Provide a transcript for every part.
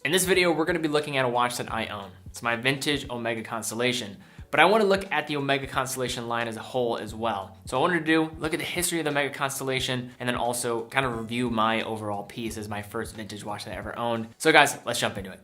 In this video, we're going to be looking at a watch that I own. It's my vintage Omega Constellation, but I want to look at the Omega Constellation line as a whole as well. So I wanted to look at the history of the Omega Constellation and then also kind of review my overall piece as my first vintage watch that I ever owned. So guys, let's jump into it.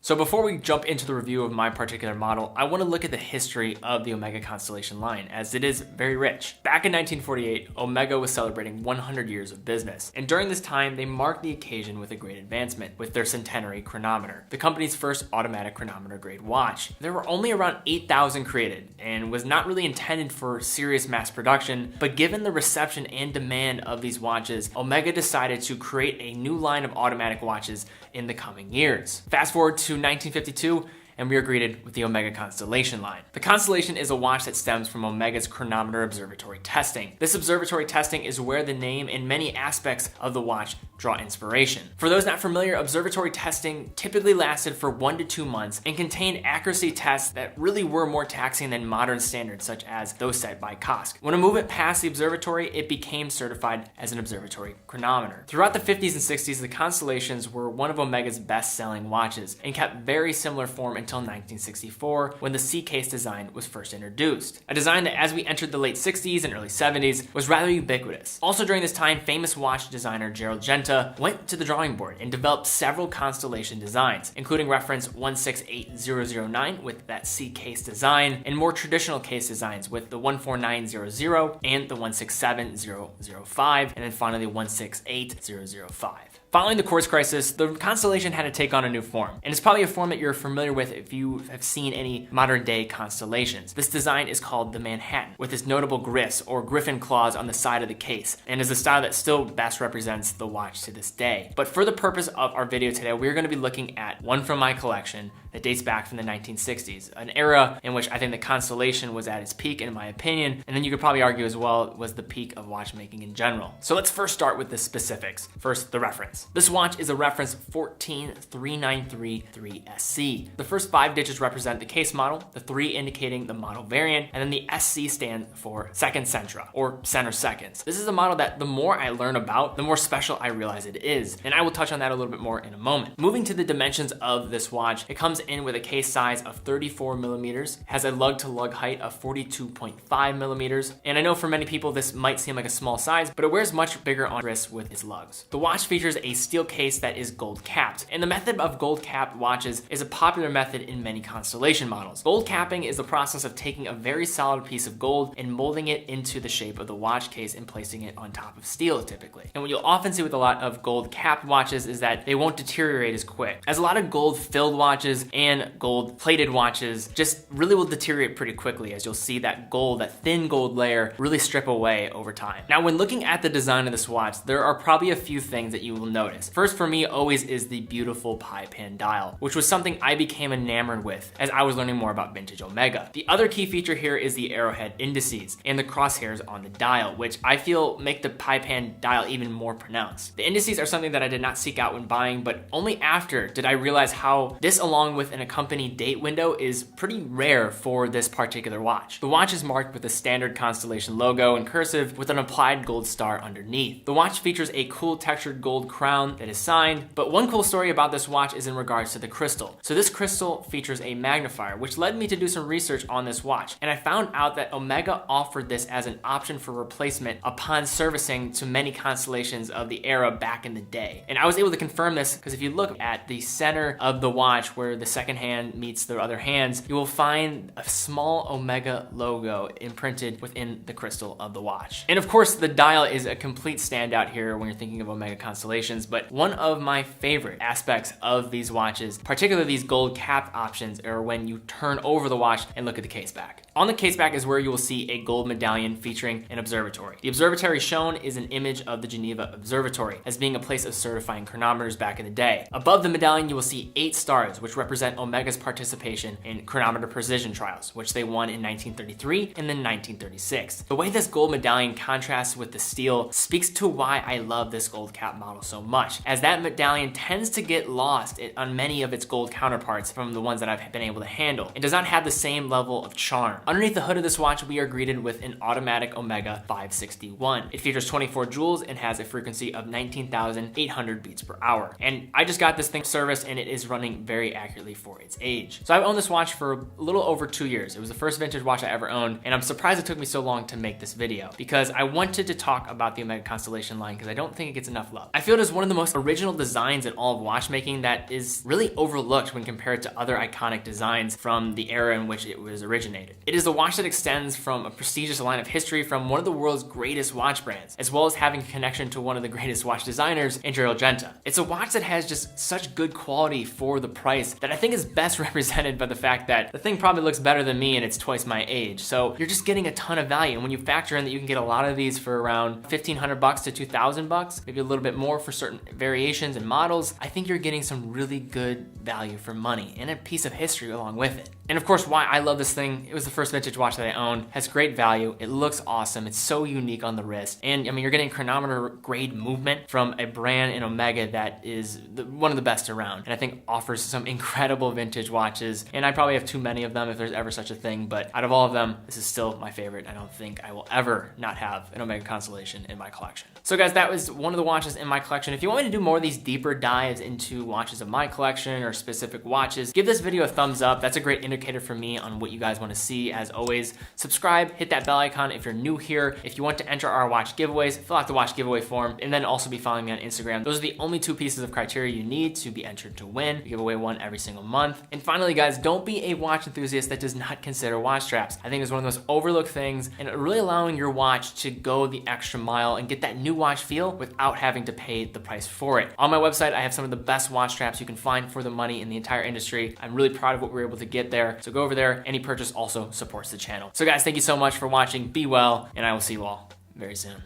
So before we jump into the review of my particular model, I want to look at the history of the Omega Constellation line, as it is very rich. Back in 1948, Omega was celebrating 100 years of business, and during this time, they marked the occasion with a great advancement, with their centenary chronometer, the company's first automatic chronometer grade watch. There were only around 8,000 created, and was not really intended for serious mass production, but given the reception and demand of these watches, Omega decided to create a new line of automatic watches in the coming years. Fast forward to 1952, and we are greeted with the Omega Constellation line. The Constellation is a watch that stems from Omega's chronometer observatory testing. This observatory testing is where the name and many aspects of the watch draw inspiration. For those not familiar, observatory testing typically lasted for 1 to 2 months and contained accuracy tests that really were more taxing than modern standards such as those set by COSC. When a movement passed the observatory, it became certified as an observatory chronometer. Throughout the 50s and 60s, the Constellations were one of Omega's best-selling watches and kept very similar form until 1964, when the C-case design was first introduced. A design that, as we entered the late 60s and early 70s, was rather ubiquitous. Also during this time, famous watch designer Gerald Genta went to the drawing board and developed several Constellation designs, including reference 168009 with that C-case design, and more traditional case designs with the 14900 and the 167005, and then finally the 168005. Following the quartz crisis, the Constellation had to take on a new form, and it's probably a form that you're familiar with if you have seen any modern day constellations. This design is called the Manhattan, with its notable gris or griffin claws on the side of the case, and is a style that still best represents the watch to this day. But for the purpose of our video today, we're going to be looking at one from my collection that dates back from the 1960s, an era in which I think the Constellation was at its peak, in my opinion, and then you could probably argue as well was the peak of watchmaking in general. So let's first start with the specifics. First, the reference. This watch is a reference 14393SC. The first 5 digits represent the case model, the 3 indicating the model variant, and then the SC stand for second centra, or center seconds. This is a model that the more I learn about, the more special I realize it is, and I will touch on that a little bit more in a moment. Moving to the dimensions of this watch, it comes in with a case size of 34 millimeters, has a lug-to-lug height of 42.5 millimeters, and I know for many people this might seem like a small size, but it wears much bigger on wrists with its lugs. The watch features a steel case that is gold capped, and the method of gold capped watches is a popular method in many Constellation models. Gold capping is the process of taking a very solid piece of gold and molding it into the shape of the watch case and placing it on top of steel typically. And what you'll often see with a lot of gold capped watches is that they won't deteriorate as quick, as a lot of gold filled watches and gold plated watches just really will deteriorate pretty quickly, as you'll see that gold, that thin gold layer, really strip away over time. Now when looking at the design of this watch, there are probably a few things that you will notice. First for me always is the beautiful pie pan dial, which was something I became enamored with as I was learning more about vintage Omega. The other key feature here is the arrowhead indices and the crosshairs on the dial, which I feel make the pie pan dial even more pronounced. The indices are something that I did not seek out when buying, but only after did I realize how this, along with an accompanying date window, is pretty rare for this particular watch. The watch is marked with the standard Constellation logo in cursive with an applied gold star underneath. The watch features a cool textured gold crown that is signed, but one cool story about this watch is in regards to the crystal. So this crystal features a magnifier, which led me to do some research on this watch, and I found out that Omega offered this as an option for replacement upon servicing to many Constellations of the era back in the day. And I was able to confirm this because if you look at the center of the watch where the second hand meets the other hands, you will find a small Omega logo imprinted within the crystal of the watch. And of course, the dial is a complete standout here when you're thinking of Omega Constellations, but one of my favorite aspects of these watches, particularly these gold capped options, are when you turn over the watch and look at the case back. On the case back is where you will see a gold medallion featuring an observatory. The observatory shown is an image of the Geneva Observatory as being a place of certifying chronometers back in the day. Above the medallion, you will see 8 stars, which represent represent Omega's participation in chronometer precision trials, which they won in 1933 and then 1936. The way this gold medallion contrasts with the steel speaks to why I love this gold cap model so much, as that medallion tends to get lost on many of its gold counterparts from the ones that I've been able to handle. It does not have the same level of charm. Underneath the hood of this watch, we are greeted with an automatic Omega 561. It features 24 jewels and has a frequency of 19,800 beats per hour. And I just got this thing serviced and it is running very accurately for its age. So I've owned this watch for a little over 2 years. It was the first vintage watch I ever owned, and I'm surprised it took me so long to make this video because I wanted to talk about the Omega Constellation line because I don't think it gets enough love. I feel it is one of the most original designs in all of watchmaking that is really overlooked when compared to other iconic designs from the era in which it was originated. It is a watch that extends from a prestigious line of history from one of the world's greatest watch brands, as well as having a connection to one of the greatest watch designers, Giorgio Argenta. It's a watch that has just such good quality for the price that I think is best represented by the fact that the thing probably looks better than me and it's twice my age. So you're just getting a ton of value. And when you factor in that you can get a lot of these for around $1,500 to $2,000, maybe a little bit more for certain variations and models, I think you're getting some really good value for money and a piece of history along with it. And of course, why I love this thing, it was the first vintage watch that I owned, has great value, it looks awesome, it's so unique on the wrist, and I mean, you're getting chronometer grade movement from a brand in Omega that is one of the best around, and I think offers some incredible vintage watches, and I probably have too many of them if there's ever such a thing, but out of all of them, this is still my favorite. I don't think I will ever not have an Omega Constellation in my collection. So guys, that was one of the watches in my collection. If you want me to do more of these deeper dives into watches of my collection or specific watches, give this video a thumbs up. That's a great indicator for me on what you guys want to see. As always, subscribe, hit that bell icon if you're new here. If you want to enter our watch giveaways, fill out the watch giveaway form, and then also be following me on Instagram. Those are the only 2 pieces of criteria you need to be entered to win. We give away one every single month. And finally, guys, don't be a watch enthusiast that does not consider watch straps. I think it's one of the most overlooked things, and really allowing your watch to go the extra mile and get that new watch feel without having to pay the price for it. On my website, I have some of the best watch straps you can find for the money in the entire industry. I'm really proud of what we were able to get there. So go over there. Any purchase also supports the channel. So guys, thank you so much for watching. Be well, and I will see you all very soon.